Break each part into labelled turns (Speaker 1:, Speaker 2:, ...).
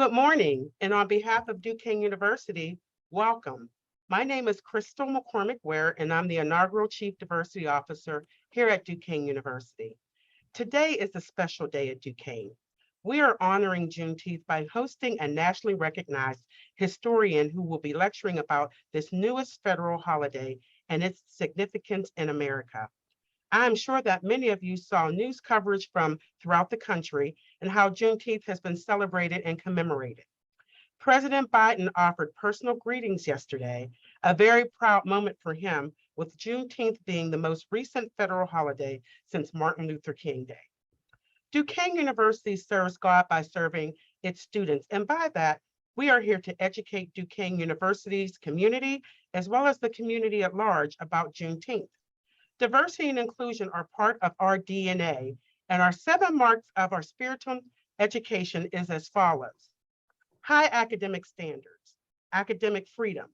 Speaker 1: Good morning, and on behalf of Duquesne University, welcome. My name is Crystal McCormick-Ware, and I'm the inaugural Chief Diversity Officer here at Duquesne University. Today is a special day at Duquesne. We are honoring Juneteenth by hosting a nationally recognized historian who will be lecturing about this newest federal holiday and its significance in America. I'm sure that many of you saw news coverage from throughout the country and how Juneteenth has been celebrated and commemorated. President Biden offered personal greetings yesterday, a very proud moment for him, with Juneteenth being the most recent federal holiday since Martin Luther King Day. Duquesne University serves God by serving its students, and by that, we are here to educate Duquesne University's community, as well as the community at large, about Juneteenth. Diversity and inclusion are part of our DNA, and our 7 marks of our spiritual education is as follows: high academic standards, academic freedom,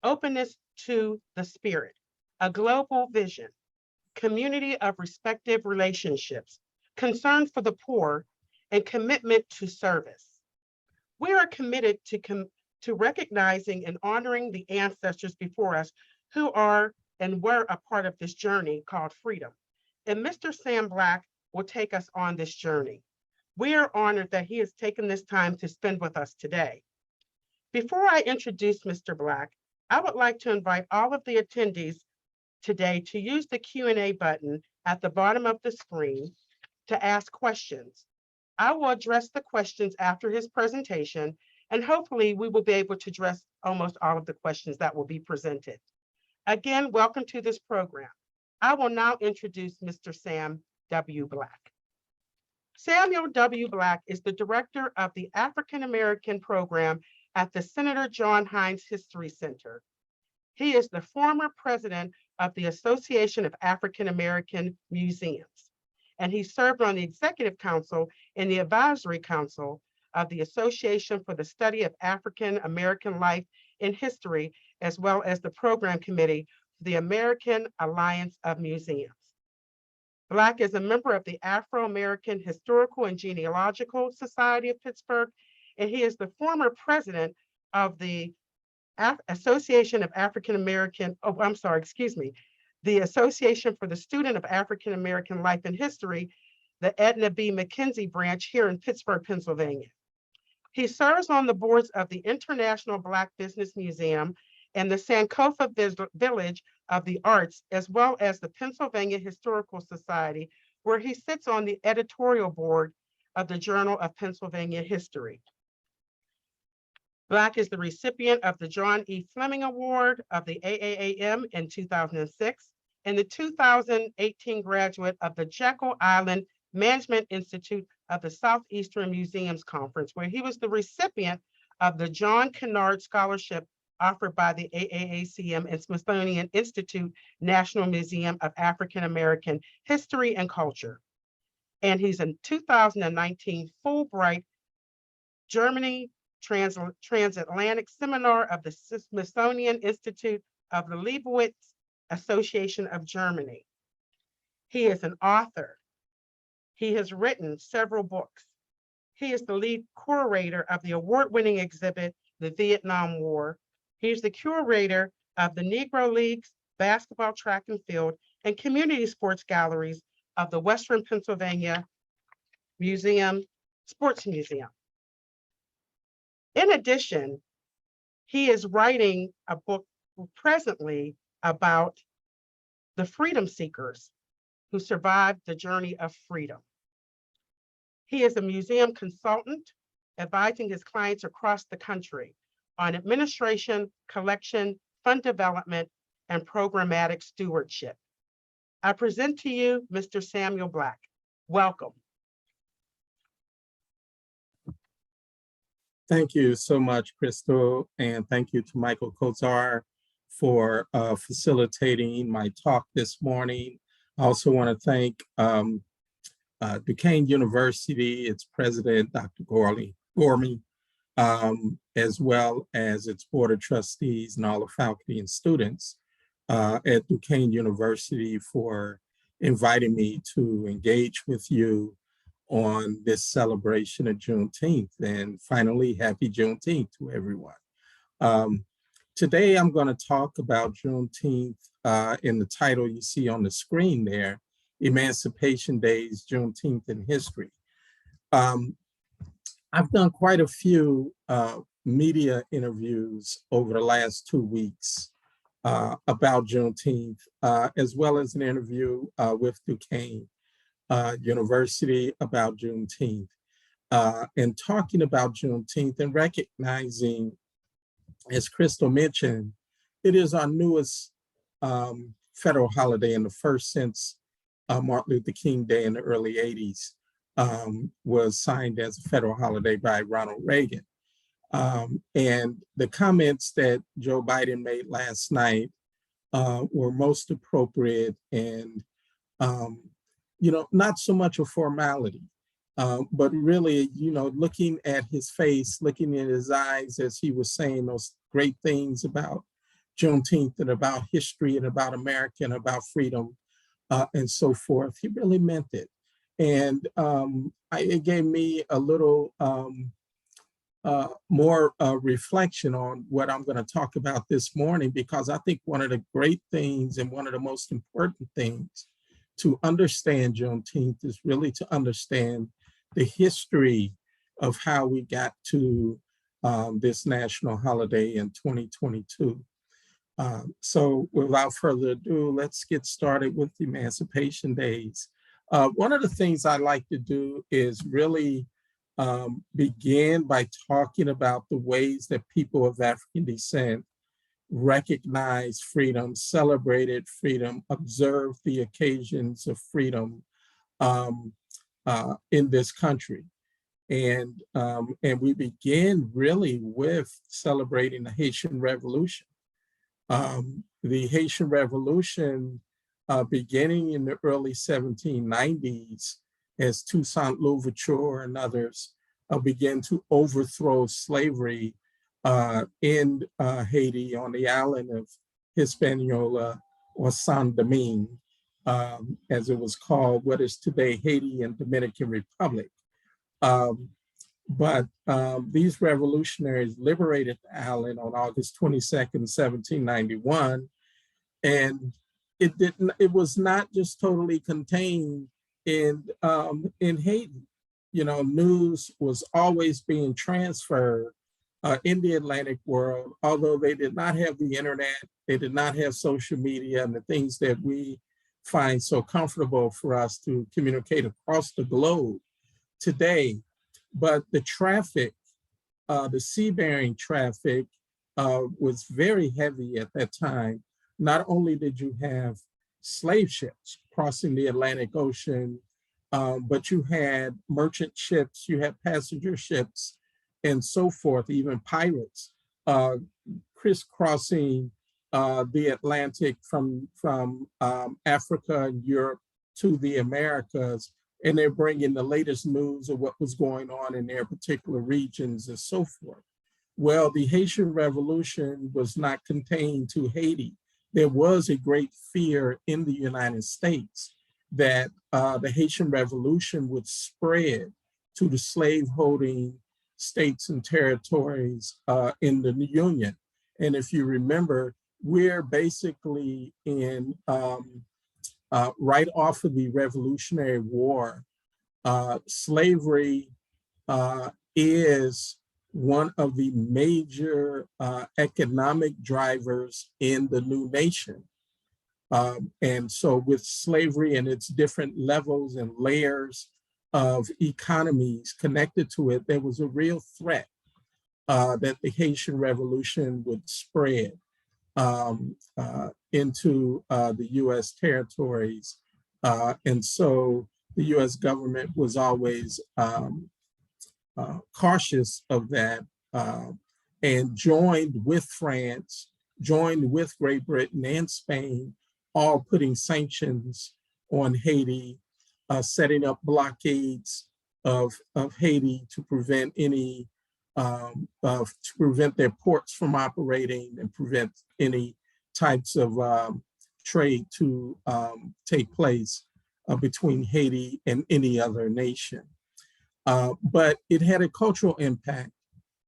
Speaker 1: openness to the spirit, a global vision, community of respective relationships, concern for the poor, and commitment to service. We are committed to recognizing and honoring the ancestors before us who are and were a part of this journey called freedom. And Mr. Sam Black will take us on this journey. We are honored that he has taken this time to spend with us today. Before I introduce Mr. Black, I would like to invite all of the attendees today to use the Q&A button at the bottom of the screen to ask questions. I will address the questions after his presentation, and hopefully we will be able to address almost all of the questions that will be presented. Again, welcome to this program. I will now introduce Mr. Sam W. Black. Samuel W. Black is the director of the African American program at the Senator John Heinz History Center. He is the former president of the Association of African American Museums, and he served on the executive council and the advisory council of the Association for the Study of African American Life and History, as well as the program committee for the American Alliance of Museums. Black is a member of the Afro-American Historical and Genealogical Society of Pittsburgh, and he is the former president of the Association of African American, the Association for the Student of African American Life and History, the Edna B. McKenzie Branch here in Pittsburgh, Pennsylvania. He serves on the boards of the International Black Business Museum and the Sankofa Village of the Arts, as well as the Pennsylvania Historical Society, where he sits on the editorial board of the Journal of Pennsylvania History. Black is the recipient of the John E. Fleming Award of the AAAM in 2006 and the 2018 graduate of the Jekyll Island Management Institute of the Southeastern Museums Conference, where he was the recipient of the John Kennard Scholarship offered by the AAAM and Smithsonian Institute National Museum of African American History and Culture. And he's a 2019 Fulbright Germany Transatlantic Seminar of the Smithsonian Institute of the Leibniz Association of Germany. He is an author. He has written several books. He is the lead curator of the award-winning exhibit, The Vietnam War. He's the curator of the Negro Leagues, basketball, track and field, and community sports galleries of the Western Pennsylvania Sports Museum. In addition, he is writing a book presently about the freedom seekers who survived the journey of freedom. He is a museum consultant, advising his clients across the country on administration, collection, fund development, and programmatic stewardship. I present to you Mr. Samuel Black. Welcome.
Speaker 2: Thank you so much, Crystal, and thank you to Michael Kozar for facilitating my talk this morning. I also want to thank Duquesne University, its president, Dr. Gormy, as well as its board of trustees and all the faculty and students at Duquesne University for inviting me to engage with you on this celebration of Juneteenth. And finally, happy Juneteenth to everyone. Today, I'm going to talk about Juneteenth in the title you see on the screen there, Emancipation Days, Juneteenth in History. I've done quite a few media interviews over the last 2 weeks about Juneteenth, as well as an interview with Duquesne University about Juneteenth, and talking about Juneteenth and recognizing, as Crystal mentioned, it is our newest federal holiday, and the first since Martin Luther King Day in the early 80s was signed as a federal holiday by Ronald Reagan. And the comments that Joe Biden made last night were most appropriate and, not so much a formality, but really, looking at his face, looking in his eyes as he was saying those great things about Juneteenth and about history and about America and about freedom and so forth, he really meant it. And it gave me a little more reflection on what I'm going to talk about this morning, because I think one of the great things and one of the most important things to understand Juneteenth is really to understand the history of how we got to this national holiday in 2022. So without further ado, let's get started with Emancipation Days. One of the things I like to do is really begin by talking about the ways that people of African descent recognize freedom, celebrated freedom, observed the occasions of freedom in this country. And we begin really with celebrating the Haitian Revolution. The Haitian Revolution, beginning in the early 1790s, as Toussaint Louverture and others began to overthrow slavery in Haiti on the island of Hispaniola, or Saint-Domingue, as it was called, what is today Haiti and Dominican Republic. But these revolutionaries liberated the island on August 22nd, 1791, and it was not just totally contained in Haiti. News was always being transferred in the Atlantic world, although they did not have the internet, they did not have social media and the things that we find so comfortable for us to communicate across the globe today. But the traffic, the sea-bearing traffic was very heavy at that time. Not only did you have slave ships crossing the Atlantic Ocean, but you had merchant ships, you had passenger ships, and so forth, even pirates crisscrossing the Atlantic from Africa and Europe to the Americas, and they're bringing the latest news of what was going on in their particular regions and so forth. Well, the Haitian Revolution was not contained to Haiti. There was a great fear in the United States that the Haitian Revolution would spread to the slaveholding states and territories in the Union. And if you remember, we're basically in right off of the Revolutionary War. Slavery is one of the major economic drivers in the new nation. And so with slavery and its different levels and layers of economies connected to it, there was a real threat that the Haitian Revolution would spread into the US territories. And so the US government was always cautious of that and joined with France, joined with Great Britain and Spain, all putting sanctions on Haiti, setting up blockades of Haiti to prevent any, to prevent their ports from operating and prevent any types of trade to take place between Haiti and any other nation. But it had a cultural impact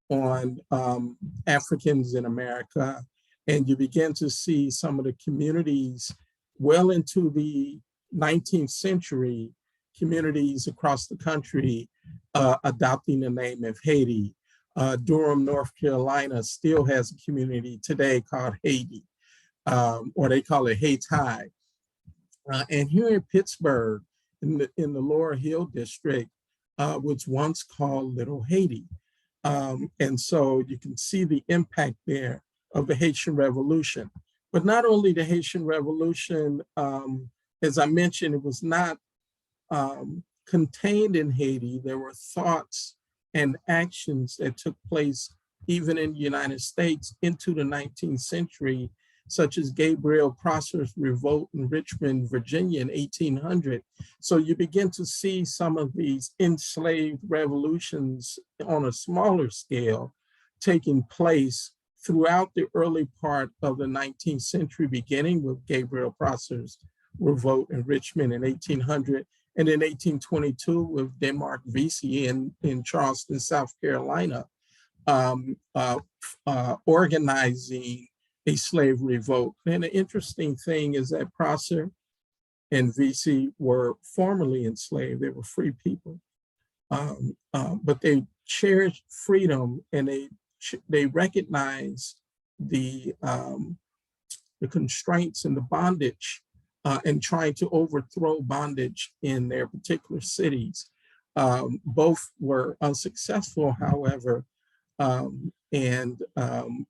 Speaker 2: on Africans in America. And you begin to see some of the communities well into the 19th century, communities across the country adopting the name of Haiti. Durham, North Carolina still has a community today called Haiti, or they call it Haiti. And here in Pittsburgh, in the Lower Hill District, was once called Little Haiti. And so you can see the impact there of the Haitian Revolution. But not only the Haitian Revolution, as I mentioned, it was not contained in Haiti. There were thoughts and actions that took place even in the United States into the 19th century, such as Gabriel Prosser's revolt in Richmond, Virginia in 1800. So you begin to see some of these enslaved revolutions on a smaller scale taking place throughout the early part of the 19th century, beginning with Gabriel Prosser's revolt in Richmond in 1800, and in 1822 with Denmark Vesey in Charleston, South Carolina, organizing a slave revolt. And the interesting thing is that Prosser and Vesey were formerly enslaved. They were free people, but they cherished freedom, and they recognized the constraints and the bondage and trying to overthrow bondage in their particular cities. Both were unsuccessful, however,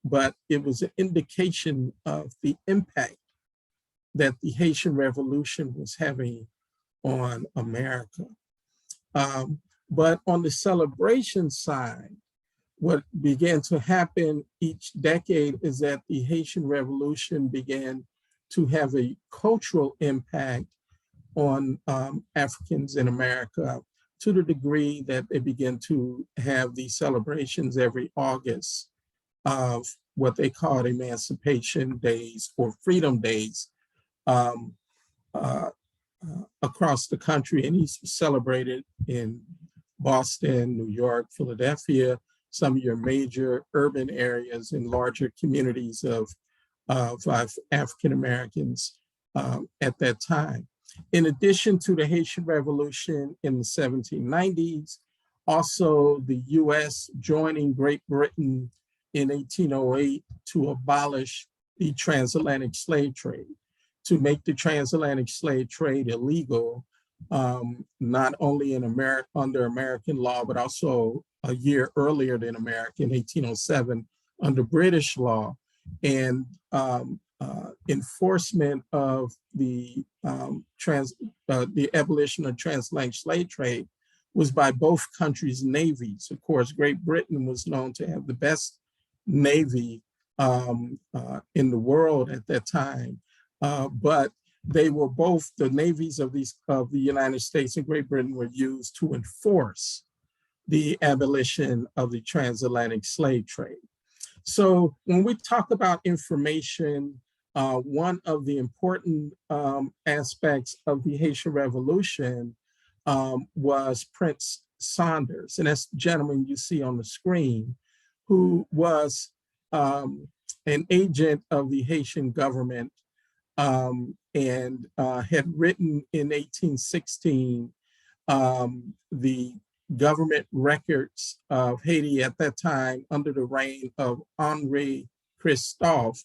Speaker 2: but it was an indication of the impact that the Haitian Revolution was having on America. But on the celebration side, what began to happen each decade is that the Haitian Revolution began to have a cultural impact on Africans in America, to the degree that they begin to have these celebrations every August of what they called Emancipation Days or Freedom Days across the country. And these were celebrated in Boston, New York, Philadelphia, some of your major urban areas and larger communities of African Americans at that time. In addition to the Haitian Revolution in the 1790s, also the US joining Great Britain in 1808 to abolish the transatlantic slave trade, to make the transatlantic slave trade illegal, not only in America under American law, but also a year earlier than America in 1807 under British law. And enforcement of the abolition of transatlantic slave trade was by both countries' navies. Of course, Great Britain was known to have the best navy in the world at that time, but they were both, the navies of the United States and Great Britain were used to enforce the abolition of the transatlantic slave trade. So when we talk about information, one of the important aspects of the Haitian Revolution was Prince Saunders, and that's the gentleman you see on the screen, who was an agent of the Haitian government and had written in 1816 the government records of Haiti at that time under the reign of Henri Christophe,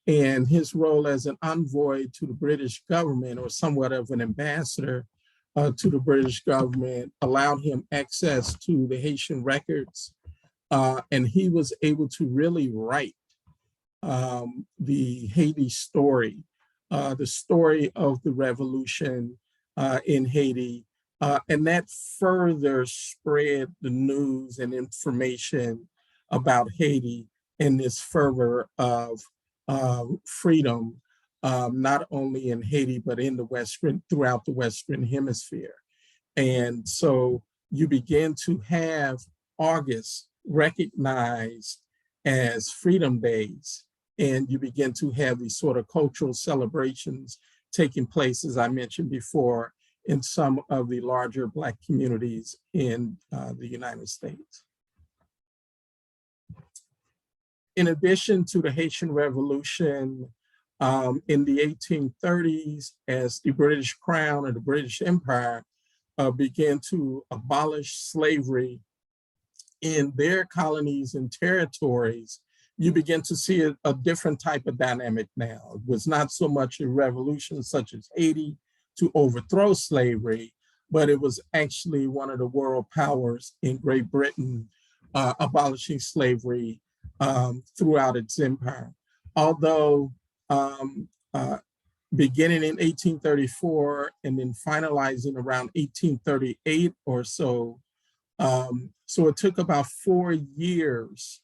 Speaker 2: and his role as an envoy to the British government, or somewhat of an ambassador to the British government, allowed him access to the Haitian records, and he was able to really write the Haiti story, the story of the revolution in Haiti. And that further spread the news and information about Haiti and this fervor of freedom, not only in Haiti, but in the throughout the Western Hemisphere. And so you begin to have August recognized as Freedom Days, and you begin to have these sort of cultural celebrations taking place, as I mentioned before, in some of the larger Black communities in the United States. In addition to the Haitian Revolution in the 1830s, as the British Crown or the British Empire began to abolish slavery in their colonies and territories, you begin to see a different type of dynamic now. It was not so much a revolution such as Haiti to overthrow slavery, but it was actually one of the world powers in Great Britain abolishing slavery throughout its empire. Although beginning in 1834 and then finalizing around 1838 or so, so it took about 4 years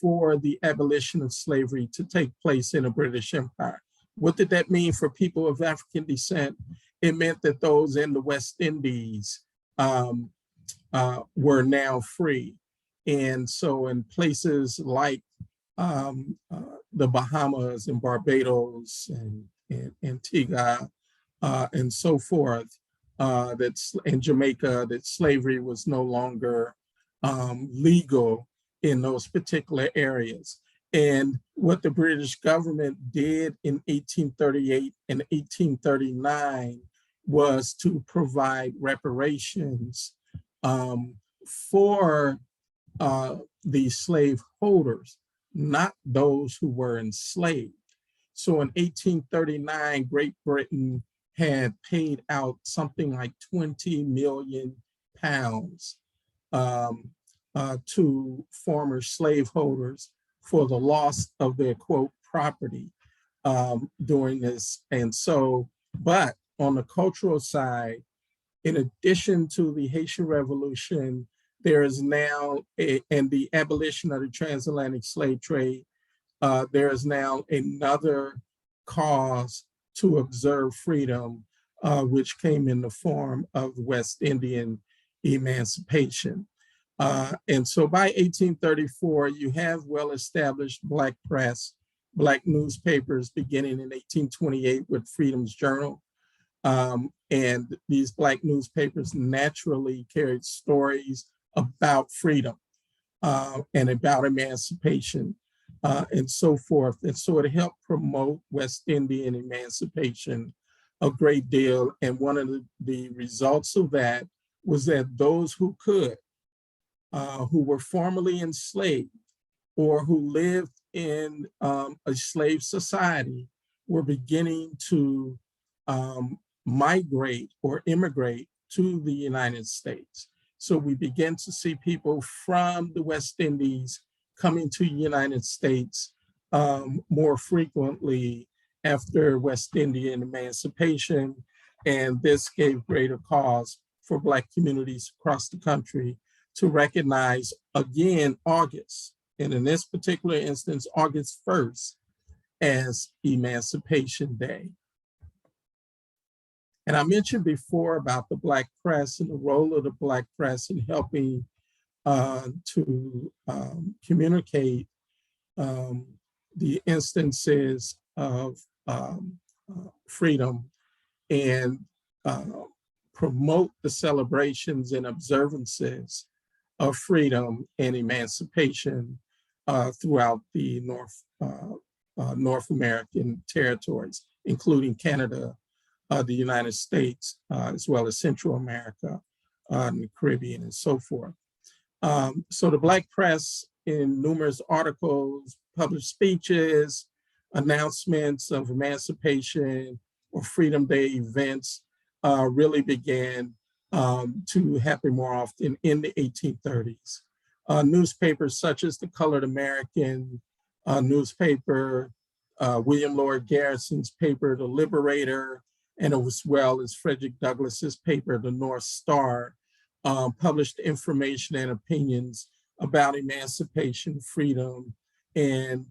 Speaker 2: for the abolition of slavery to take place in the British Empire. What did that mean for people of African descent? It meant that those in the West Indies were now free. And so in places like the Bahamas and Barbados and Antigua and so forth, in Jamaica, that slavery was no longer legal in those particular areas. And what the British government did in 1838 and 1839 was to provide reparations for the slave holders, not those who were enslaved. So in 1839, Great Britain had paid out something like 20 million pounds to former slaveholders for the loss of their, quote, property during this. And so, but on the cultural side, in addition to the Haitian Revolution, there is now, and the abolition of the transatlantic slave trade, there is now another cause to observe freedom, which came in the form of West Indian emancipation. And so by 1834, you have well-established Black press, Black newspapers beginning in 1828 with Freedom's Journal. And these Black newspapers naturally carried stories about freedom and about emancipation and so forth. And so it helped promote West Indian emancipation a great deal. And one of the results of that was that those who could, who were formerly enslaved or who lived in a slave society, were beginning to migrate or immigrate to the United States. So we begin to see people from the West Indies coming to the United States more frequently after West Indian emancipation. And this gave greater cause for Black communities across the country to recognize, again, August, and in this particular instance, August 1st, as Emancipation Day. And I mentioned before about the Black press and the role of the Black press in helping to communicate the instances of freedom and promote the celebrations and observances of freedom and emancipation throughout the North American territories, including Canada, the United States, as well as Central America, and the Caribbean, and so forth. So the Black press, in numerous articles, published speeches, announcements of emancipation or Freedom Day events, really began to happen more often in the 1830s. Newspapers such as the Colored American newspaper, William Lloyd Garrison's paper, The Liberator, and as well as Frederick Douglass's paper, The North Star, published information and opinions about emancipation, freedom, and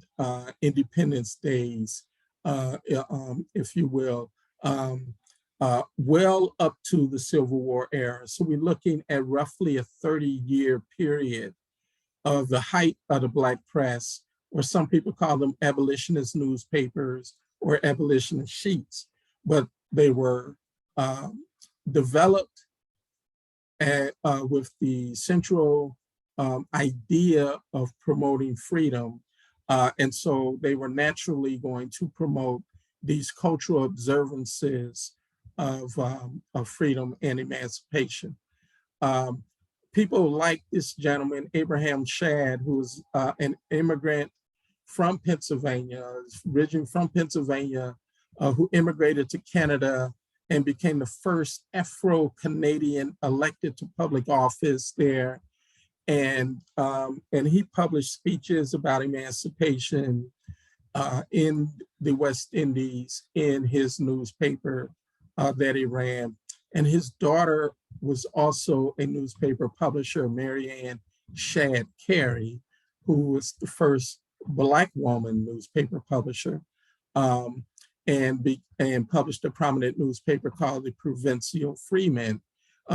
Speaker 2: Independence Days, if you will, well up to the Civil War era. So we're looking at roughly a 30-year period of the height of the Black press, or some people call them abolitionist newspapers or abolitionist sheets, but they were developed with the central idea of promoting freedom. And so they were naturally going to promote these cultural observances of freedom and emancipation. People like this gentleman, Abraham Shadd, who was an immigrant from Pennsylvania, originally from Pennsylvania, who immigrated to Canada and became the first Afro-Canadian elected to public office there. And he published speeches about emancipation in the West Indies in his newspaper that he ran. And his daughter was also a newspaper publisher, Mary Ann Shadd Carey, who was the first Black woman newspaper publisher, and published a prominent newspaper called the Provincial Freeman,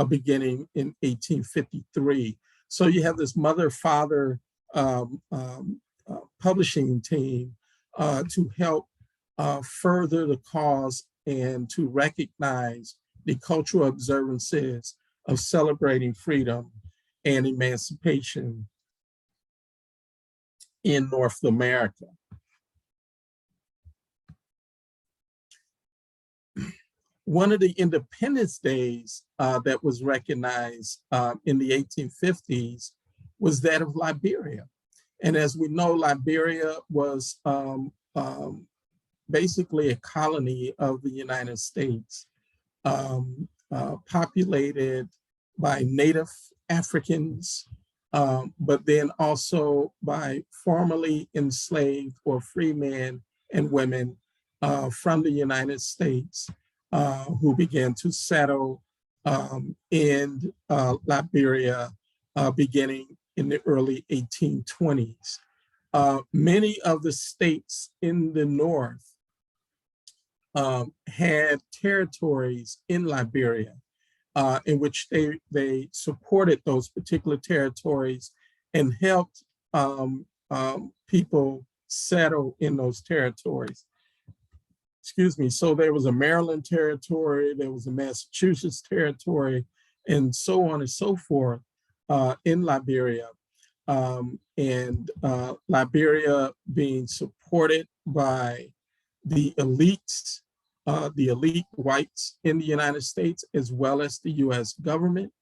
Speaker 2: beginning in 1853. So you have this mother-father publishing team to help further the cause and to recognize the cultural observances of celebrating freedom and emancipation in North America. One of the Independence Days that was recognized in the 1850s was that of Liberia. And as we know, Liberia was basically a colony of the United States, populated by Native Africans, but then also by formerly enslaved or free men and women from the United States who began to settle in Liberia beginning in the early 1820s. Many of the states in the North had territories in Liberia in which they supported those particular territories and helped people settle in those territories. Excuse me, so there was a Maryland territory, there was a Massachusetts territory, and so on and so forth in Liberia. Liberia being supported by the elites, the elite whites in the United States, as well as the US government.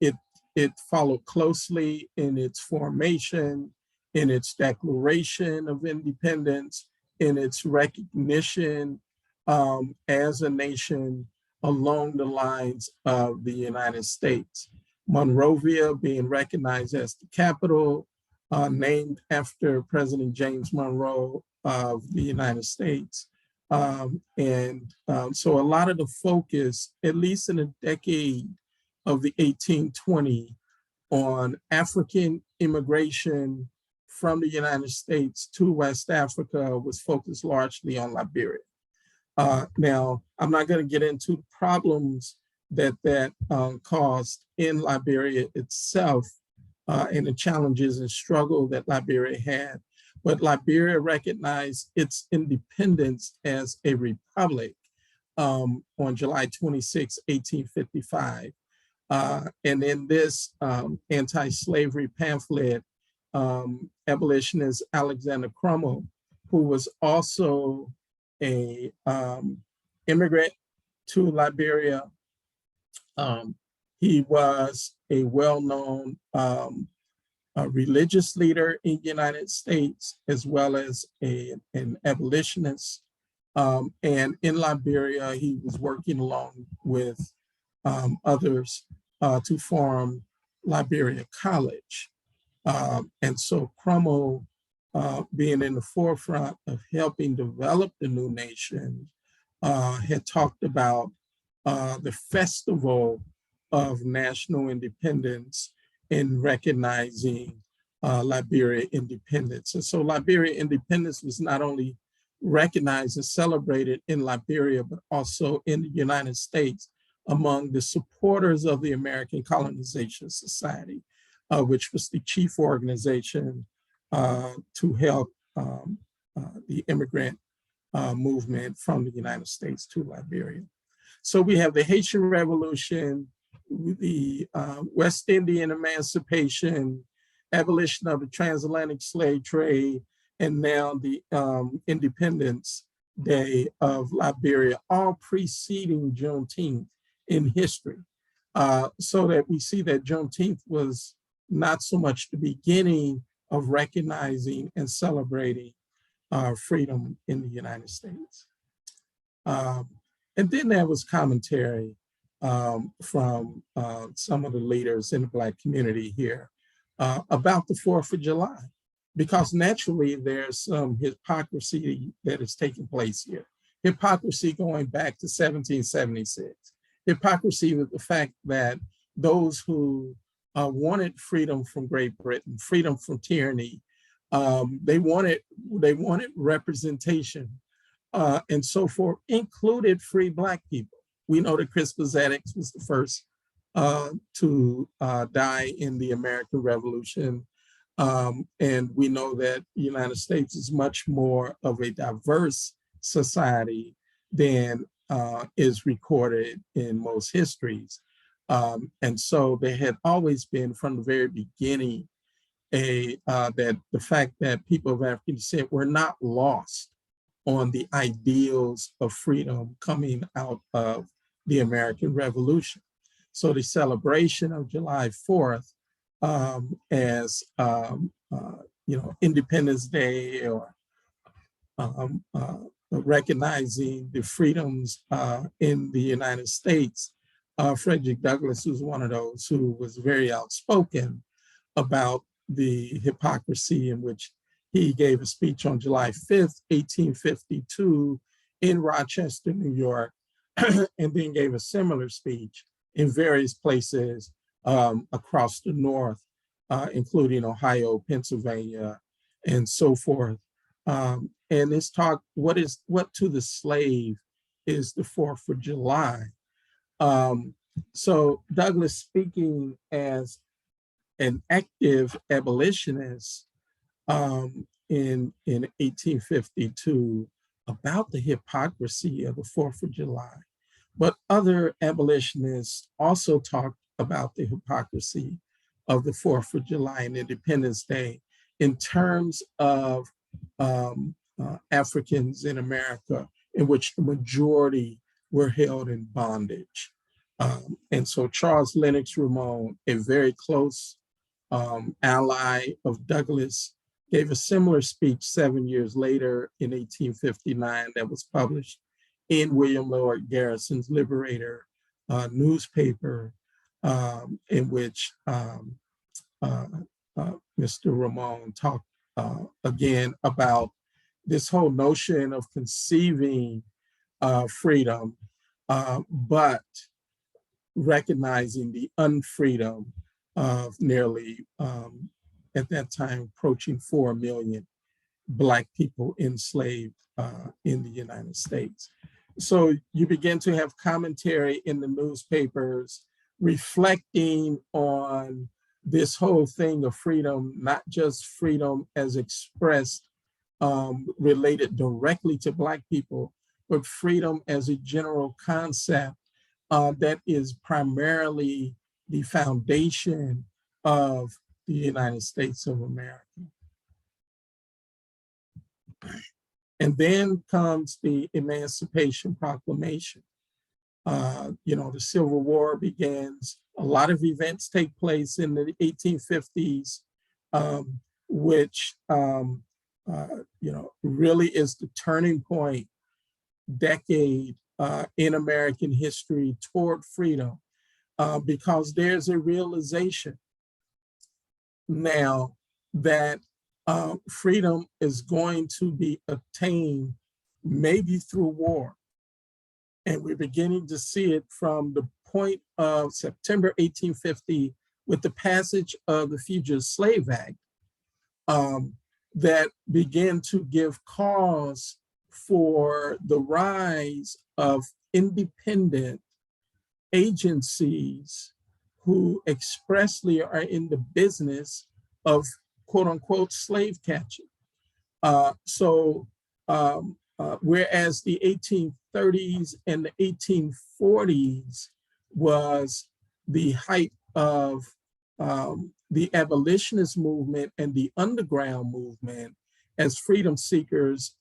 Speaker 2: It followed closely in its formation, in its declaration of independence, in its recognition as a nation along the lines of the United States. Monrovia being recognized as the capital, named after President James Monroe of the United States. So a lot of the focus, at least in a decade of the 1820s, on African immigration from the United States to West Africa was focused largely on Liberia. Now, I'm not going to get into the problems that caused in Liberia itself and the challenges and struggle that Liberia had, but Liberia recognized its independence as a republic on July 26, 1855. And in this anti-slavery pamphlet, abolitionist Alexander Cromwell, who was also a immigrant to Liberia, he was a well-known religious leader in the United States, as well as an abolitionist. And in Liberia, he was working along with others to form Liberia College. And so Cromwell, being in the forefront of helping develop the new nation, had talked about the festival of national independence in recognizing Liberia independence. And so Liberia independence was not only recognized and celebrated in Liberia, but also in the United States among the supporters of the American Colonization Society, which was the chief organization to help the immigrant movement from the United States to Liberia. So we have the Haitian Revolution, the West Indian Emancipation, abolition of the Transatlantic slave trade, and now the Independence Day of Liberia, all preceding Juneteenth in history. So that we see that Juneteenth was not so much the beginning of recognizing and celebrating freedom in the United States. And then there was commentary from some of the leaders in the Black community here about the 4th of July, because naturally there's some hypocrisy that is taking place here. Hypocrisy going back to 1776. Hypocrisy with the fact that those who wanted freedom from Great Britain, freedom from tyranny, they wanted representation and so forth, included free Black people. We know that Crispus Attucks was the first to die in the American Revolution. And we know that the United States is much more of a diverse society than is recorded in most histories. And so there had always been from the very beginning that the fact that people of African descent were not lost on the ideals of freedom coming out of the American Revolution. So the celebration of July 4th as Independence Day, or recognizing the freedoms in the United States. Frederick Douglass was one of those who was very outspoken about the hypocrisy in which he gave a speech on July 5th, 1852 in Rochester, New York, and then gave a similar speech in various places across the North, including Ohio, Pennsylvania, and so forth. And it's talk, what to the slave is the 4th of July. So Douglass, speaking as an active abolitionist in 1852 about the hypocrisy of the 4th of July, but other abolitionists also talked about the hypocrisy of the 4th of July and Independence Day in terms of Africans in America, in which the majority were held in bondage. And so Charles Lennox Ramon, a very close ally of Douglass, gave a similar speech 7 years later in 1859 that was published in William Lloyd Garrison's Liberator newspaper, in which Mr. Ramon talked again about this whole notion of conceiving freedom, but recognizing the unfreedom of nearly, at that time, approaching 4 million Black people enslaved in the United States. So you begin to have commentary in the newspapers reflecting on this whole thing of freedom, not just freedom as expressed related directly to Black people, but freedom as a general concept that is primarily the foundation of the United States of America. And then comes the Emancipation Proclamation. The Civil War begins. A lot of events take place in the 1850s, which really is the turning point decade in American history toward freedom, because there's a realization now that freedom is going to be obtained maybe through war. And we're beginning to see it from the point of September 1850 with the passage of the Fugitive Slave Act, that began to give cause for the rise of independent agencies who expressly are in the business of quote unquote slave catching. Whereas the 1830s and the 1840s was the height of the abolitionist movement and the underground movement as freedom seekers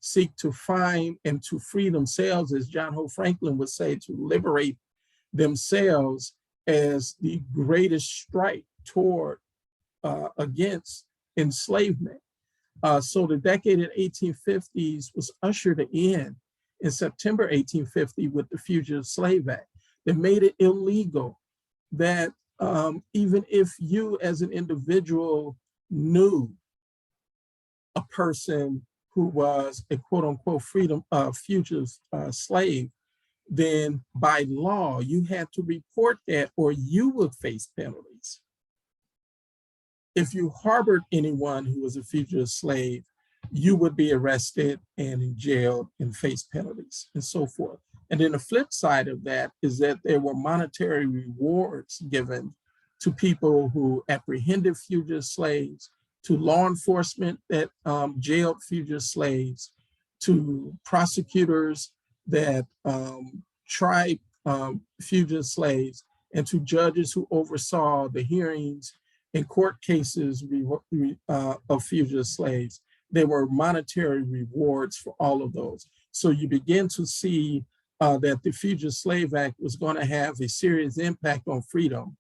Speaker 2: seek to find and to free themselves, as John Hope Franklin would say, to liberate themselves as the greatest strike toward against enslavement. So the decade of the 1850s was ushered in September 1850 with the Fugitive Slave Act that made it illegal that even if you as an individual knew a person who was a quote unquote fugitive slave, then by law, you had to report that or you would face penalties. If you harbored anyone who was a fugitive slave, you would be arrested and jailed and face penalties and so forth. And then the flip side of that is that there were monetary rewards given to people who apprehended fugitive slaves, to law enforcement that jailed fugitive slaves, to prosecutors that tried fugitive slaves, and to judges who oversaw the hearings and court cases of fugitive slaves. There were monetary rewards for all of those. So you begin to see that the Fugitive Slave Act was going to have a serious impact on freedom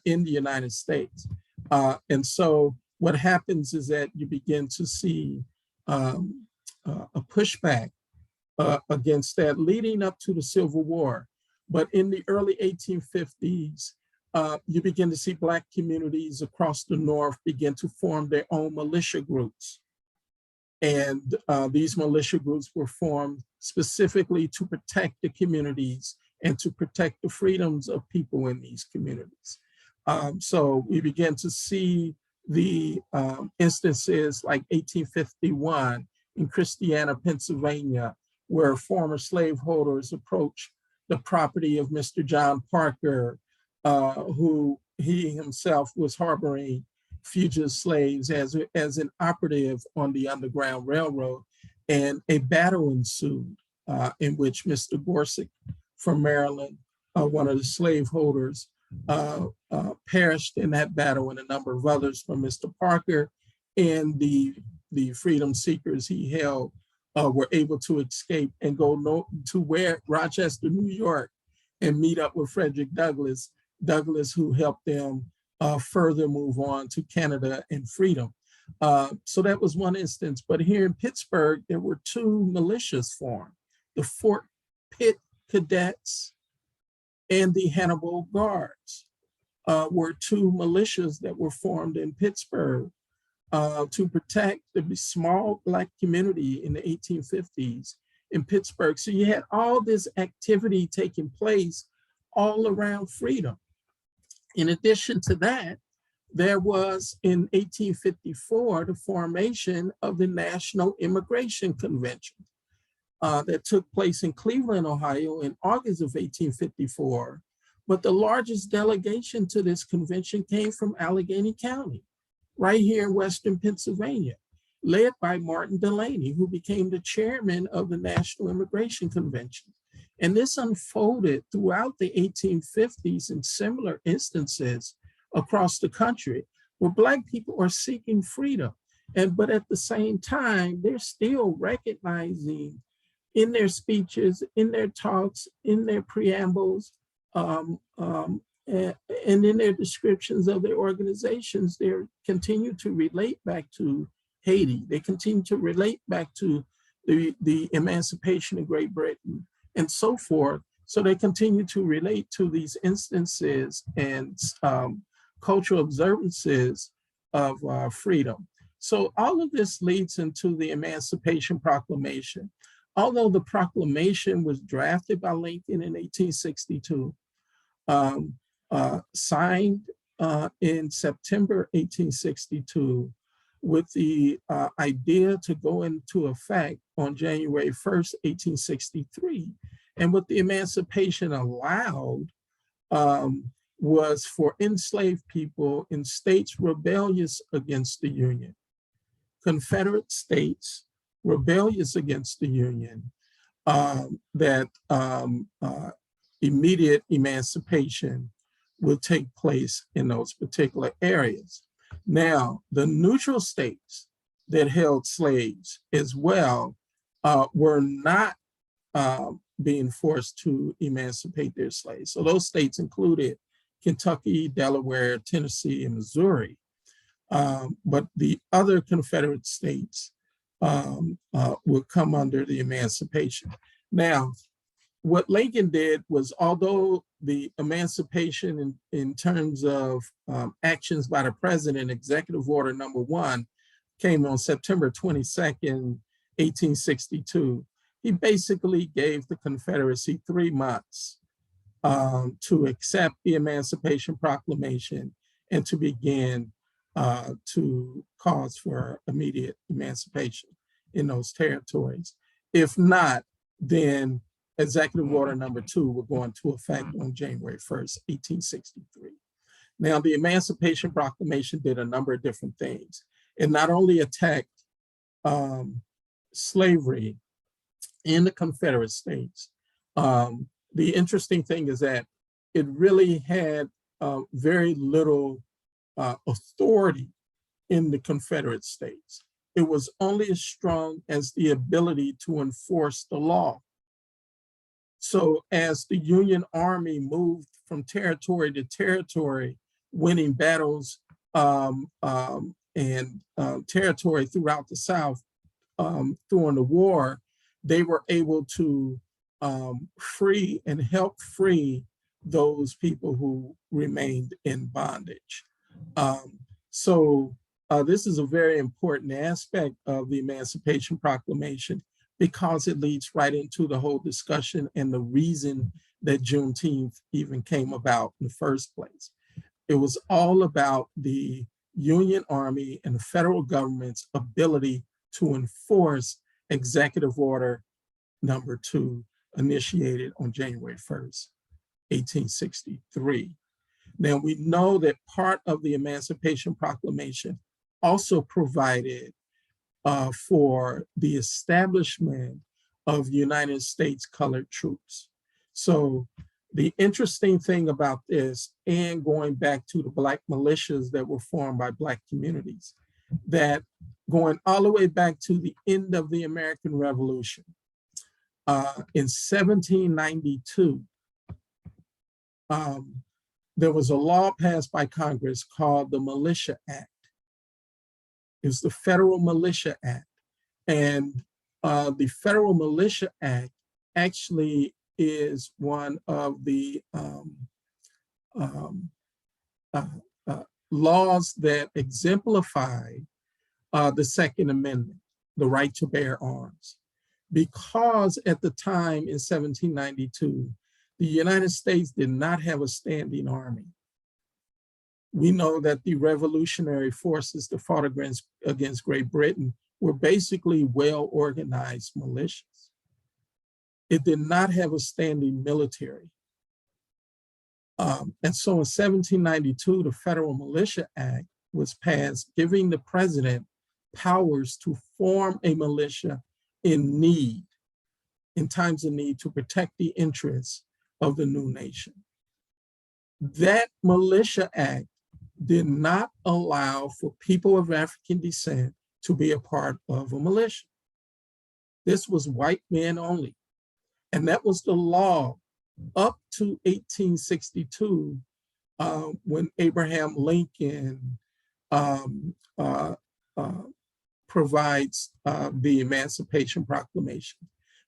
Speaker 2: in the United States. And so what happens is that you begin to see a pushback against that leading up to the Civil War. But in the early 1850s, you begin to see Black communities across the North begin to form their own militia groups. And these militia groups were formed specifically to protect the communities and to protect the freedoms of people in these communities. So we begin to see the instances like 1851 in Christiana, Pennsylvania, where former slaveholders approached the property of Mr. John Parker, who he himself was harboring fugitive slaves as an operative on the Underground Railroad. And a battle ensued in which Mr. Gorsuch from Maryland, one of the slaveholders, perished in that battle, and a number of others from Mr. Parker, and the freedom seekers he held were able to escape and go to Rochester, New York, and meet up with Frederick Douglass, who helped them further move on to Canada and freedom. So that was one instance. But here in Pittsburgh, there were two militias formed, the Fort Pitt Cadets and the Hannibal Guards were two militias that were formed in Pittsburgh to protect the small Black community in the 1850s in Pittsburgh. So you had all this activity taking place all around freedom. In addition to that, there was in 1854 the formation of the National Immigration Convention that took place in Cleveland, Ohio in August of 1854. But the largest delegation to this convention came from Allegheny County, right here in Western Pennsylvania, led by Martin Delany, who became the chairman of the National Immigration Convention. And this unfolded throughout the 1850s in similar instances across the country where Black people are seeking freedom. But at the same time, they're still recognizing in their speeches, in their talks, in their preambles, and in their descriptions of their organizations, they continue to relate back to Haiti. They continue to relate back to the emancipation of Great Britain and so forth. So they continue to relate to these instances and cultural observances of freedom. So all of this leads into the Emancipation Proclamation. Although the proclamation was drafted by Lincoln in 1862, signed in September 1862, with the idea to go into effect on January 1st, 1863. And what the emancipation allowed was for enslaved people in states rebellious against the Union, Confederate states rebellious against the Union, that immediate emancipation will take place in those particular areas. Now, the neutral states that held slaves as well were not being forced to emancipate their slaves. So those states included Kentucky, Delaware, Tennessee, and Missouri. But the other Confederate states would come under the emancipation. Now, what Lincoln did was, although the emancipation in terms of actions by the president, Executive Order number 1, came on September 22nd, 1862, he basically gave the Confederacy 3 months to accept the Emancipation Proclamation and to begin to cause for immediate emancipation in those territories. If not, then Executive Order number 2 will go into effect on January 1st, 1863. Now, the Emancipation Proclamation did a number of different things. It not only attacked slavery in the Confederate States. The interesting thing is that it really had very little authority in the Confederate States. It was only as strong as the ability to enforce the law. So as the Union Army moved from territory to territory, winning battles and territory throughout the South during the war, they were able to free and help free those people who remained in bondage. This is a very important aspect of the Emancipation Proclamation, because it leads right into the whole discussion and the reason that Juneteenth even came about in the first place. It was all about the Union Army and the federal government's ability to enforce Executive Order number 2, initiated on January 1st, 1863. Now, we know that part of the Emancipation Proclamation also provided for the establishment of United States colored troops. So the interesting thing about this, and going back to the Black militias that were formed by Black communities, that going all the way back to the end of the American Revolution, in 1792, there was a law passed by Congress called the Militia Act. It was the Federal Militia Act. And the Federal Militia Act actually is one of the laws that exemplify the Second Amendment, the right to bear arms. Because at the time in 1792, the United States did not have a standing army. We know that the revolutionary forces that fought against Great Britain were basically well-organized militias. It did not have a standing military. And so in 1792, the Federal Militia Act was passed, giving the president powers to form a militia in need, in times of need, to protect the interests of the new nation. That Militia Act did not allow for people of African descent to be a part of a militia. This was white men only. And that was the law up to 1862, when Abraham Lincoln provides the Emancipation Proclamation.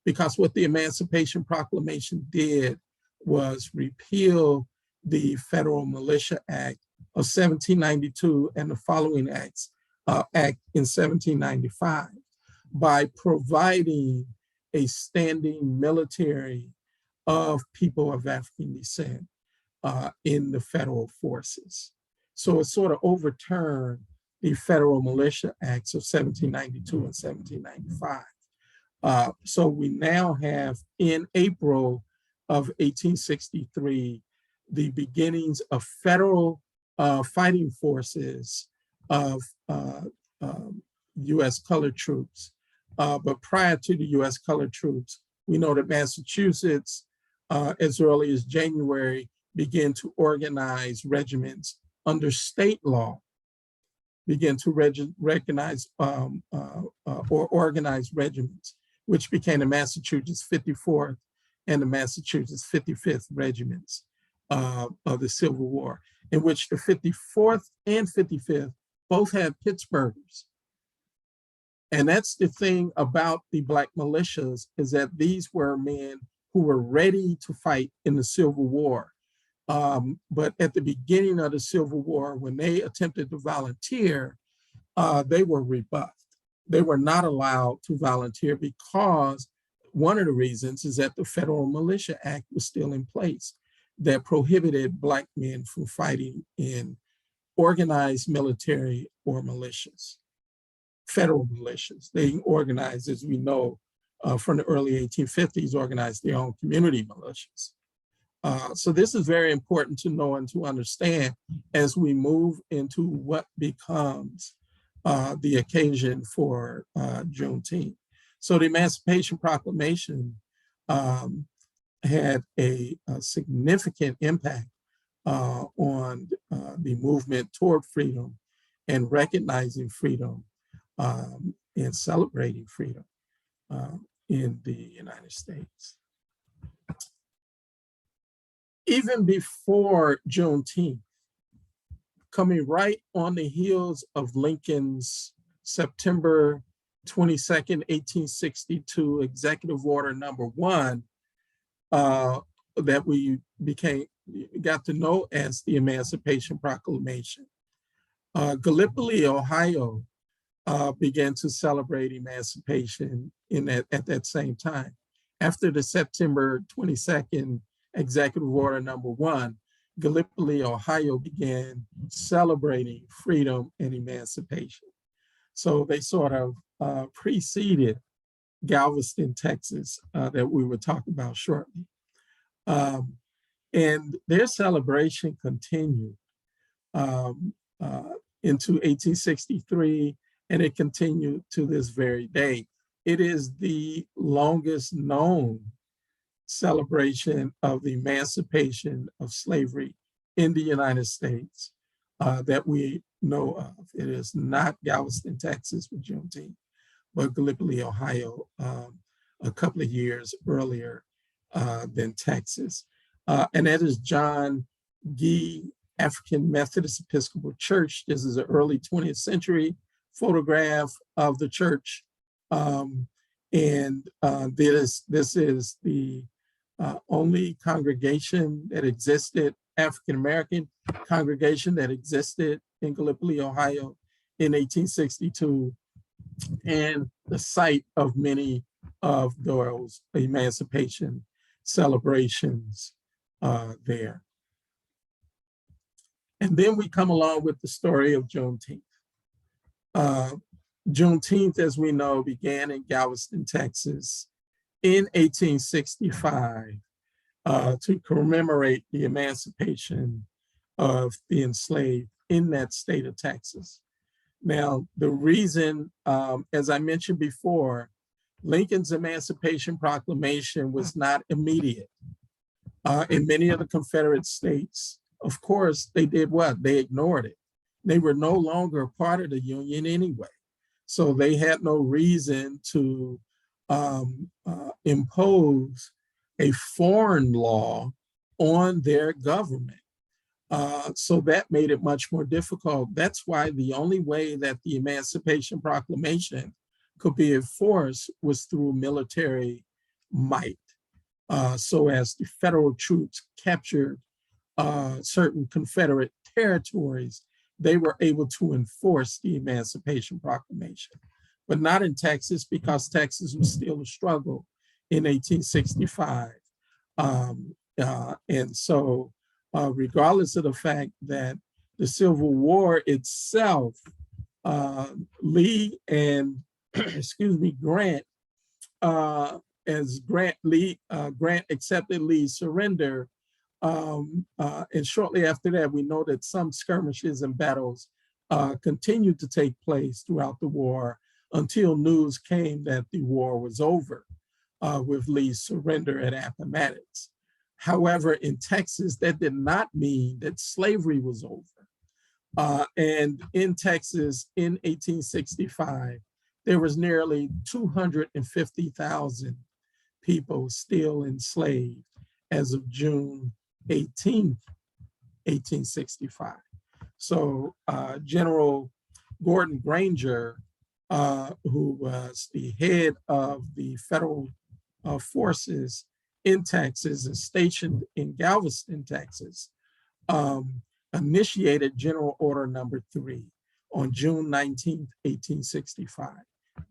Speaker 2: Because what the Emancipation Proclamation did was repeal the Federal Militia Act of 1792 and the following act in 1795 by providing a standing military of people of African descent in the federal forces. So it sort of overturned the Federal Militia Acts of 1792 and 1795. So we now have, in April of 1863, the beginnings of federal fighting forces of US colored troops. But prior to the US colored troops, We know that Massachusetts, as early as January, began to organize regiments under state law, began to recognize or organize regiments, which became the Massachusetts 54th and the Massachusetts 55th regiments of the Civil War, in which the 54th and 55th both had Pittsburghers. And that's the thing about the Black militias, is that these were men who were ready to fight in the Civil War. But at the beginning of the Civil War, when they attempted to volunteer, they were rebuffed. They were not allowed to volunteer because one of the reasons is that the Federal Militia Act was still in place that prohibited Black men from fighting in organized military or militias, federal militias. They organized, as we know, from the early 1850s, organized their own community militias. So this is very important to know and to understand as we move into what becomes the occasion for Juneteenth. So the Emancipation Proclamation had a significant impact on the movement toward freedom and recognizing freedom and celebrating freedom in the United States. Even before Juneteenth, coming right on the heels of Lincoln's September 22nd, 1862 Executive Order #1, that we got to know as the Emancipation Proclamation. Gallipoli, Ohio, began to celebrate emancipation at that same time. After the September 22nd Executive Order #1, Gallipoli, Ohio began celebrating freedom and emancipation. So they sort of preceded Galveston, Texas, that we will talk about shortly. And their celebration continued into 1863, and it continued to this very day. It is the longest known celebration of the emancipation of slavery in the United States that we know of. It is not Galveston, Texas with Juneteenth, but Gallipoli, Ohio, a couple of years earlier than Texas. And that is John Gee African Methodist Episcopal Church. This is an early 20th century photograph of the church. This is the only congregation that existed, African-American congregation that existed in Gallipoli, Ohio in 1862, and the site of many of those emancipation celebrations there. And then we come along with the story of Juneteenth. Juneteenth, as we know, began in Galveston, Texas in 1865 to commemorate the emancipation of the enslaved in that state of Texas. Now, the reason, as I mentioned before, Lincoln's Emancipation Proclamation was not immediate. In many of the Confederate states, of course, they did what? They ignored it. They were no longer a part of the Union anyway. So they had no reason to impose a foreign law on their government. So that made it much more difficult. That's why the only way that the Emancipation Proclamation could be enforced was through military might. So as the federal troops captured certain Confederate territories, they were able to enforce the Emancipation Proclamation, but not in Texas, because Texas was still a struggle in 1865. And so regardless of the fact that the Civil War itself, Lee and, Grant, Grant accepted Lee's surrender. And shortly after that, we know that some skirmishes and battles continued to take place throughout the war until news came that the war was over. with Lee's surrender at Appomattox. However, in Texas, that did not mean that slavery was over. And in Texas in 1865, there was nearly 250,000 people still enslaved as of June 18th, 1865. So General Gordon Granger, who was the head of the federal forces in Texas and stationed in Galveston, Texas, initiated General Order Number 3 on June 19th, 1865.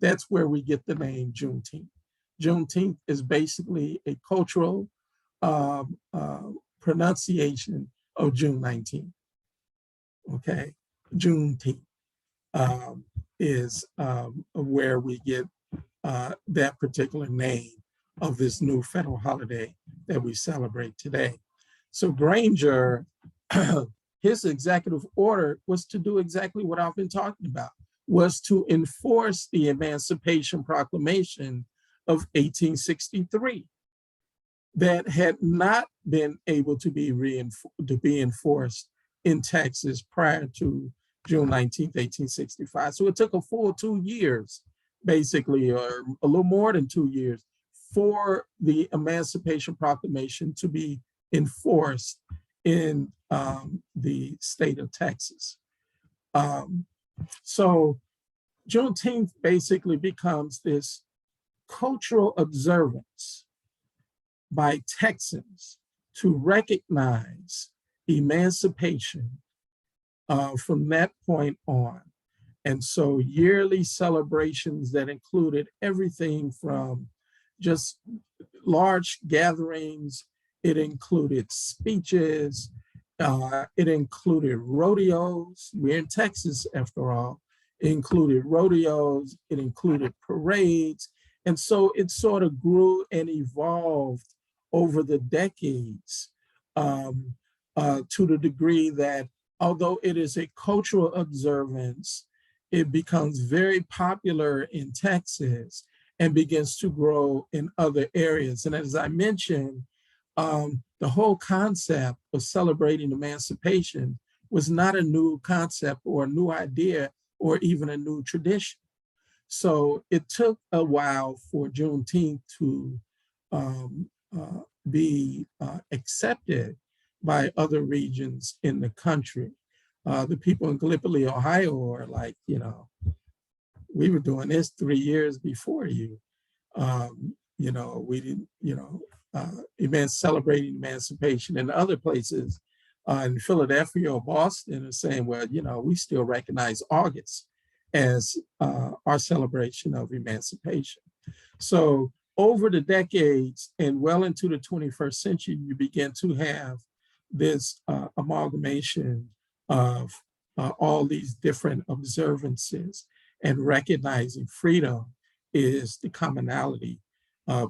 Speaker 2: That's where we get the name Juneteenth. Juneteenth is basically a cultural pronunciation of June 19th. Okay, Juneteenth is where we get that particular name of this new federal holiday that we celebrate today. So Granger, his executive order was to do exactly what I've been talking about, was to enforce the Emancipation Proclamation of 1863 that had not been able to be enforced in Texas prior to June 19th, 1865. So it took a full 2 years, basically, or a little more than 2 years, for the Emancipation Proclamation to be enforced in the state of Texas. So Juneteenth basically becomes this cultural observance by Texans to recognize emancipation from that point on. And so yearly celebrations that included everything from just large gatherings, it included speeches, it included rodeos. We're in Texas after all. It included rodeos, it included parades. And so it sort of grew and evolved over the decades to the degree that although it is a cultural observance, it becomes very popular in Texas and begins to grow in other areas. And as I mentioned, the whole concept of celebrating emancipation was not a new concept or a new idea or even a new tradition. So it took a while for Juneteenth to be accepted by other regions in the country. The people in Gallipoli, Ohio are like, you know, we were doing this 3 years before you. You know, we didn't, you know, celebrating emancipation. In other places in Philadelphia or Boston are saying, well, you know, we still recognize August as our celebration of emancipation. So over the decades and well into the 21st century, you begin to have this amalgamation of all these different observances, and recognizing freedom is the commonality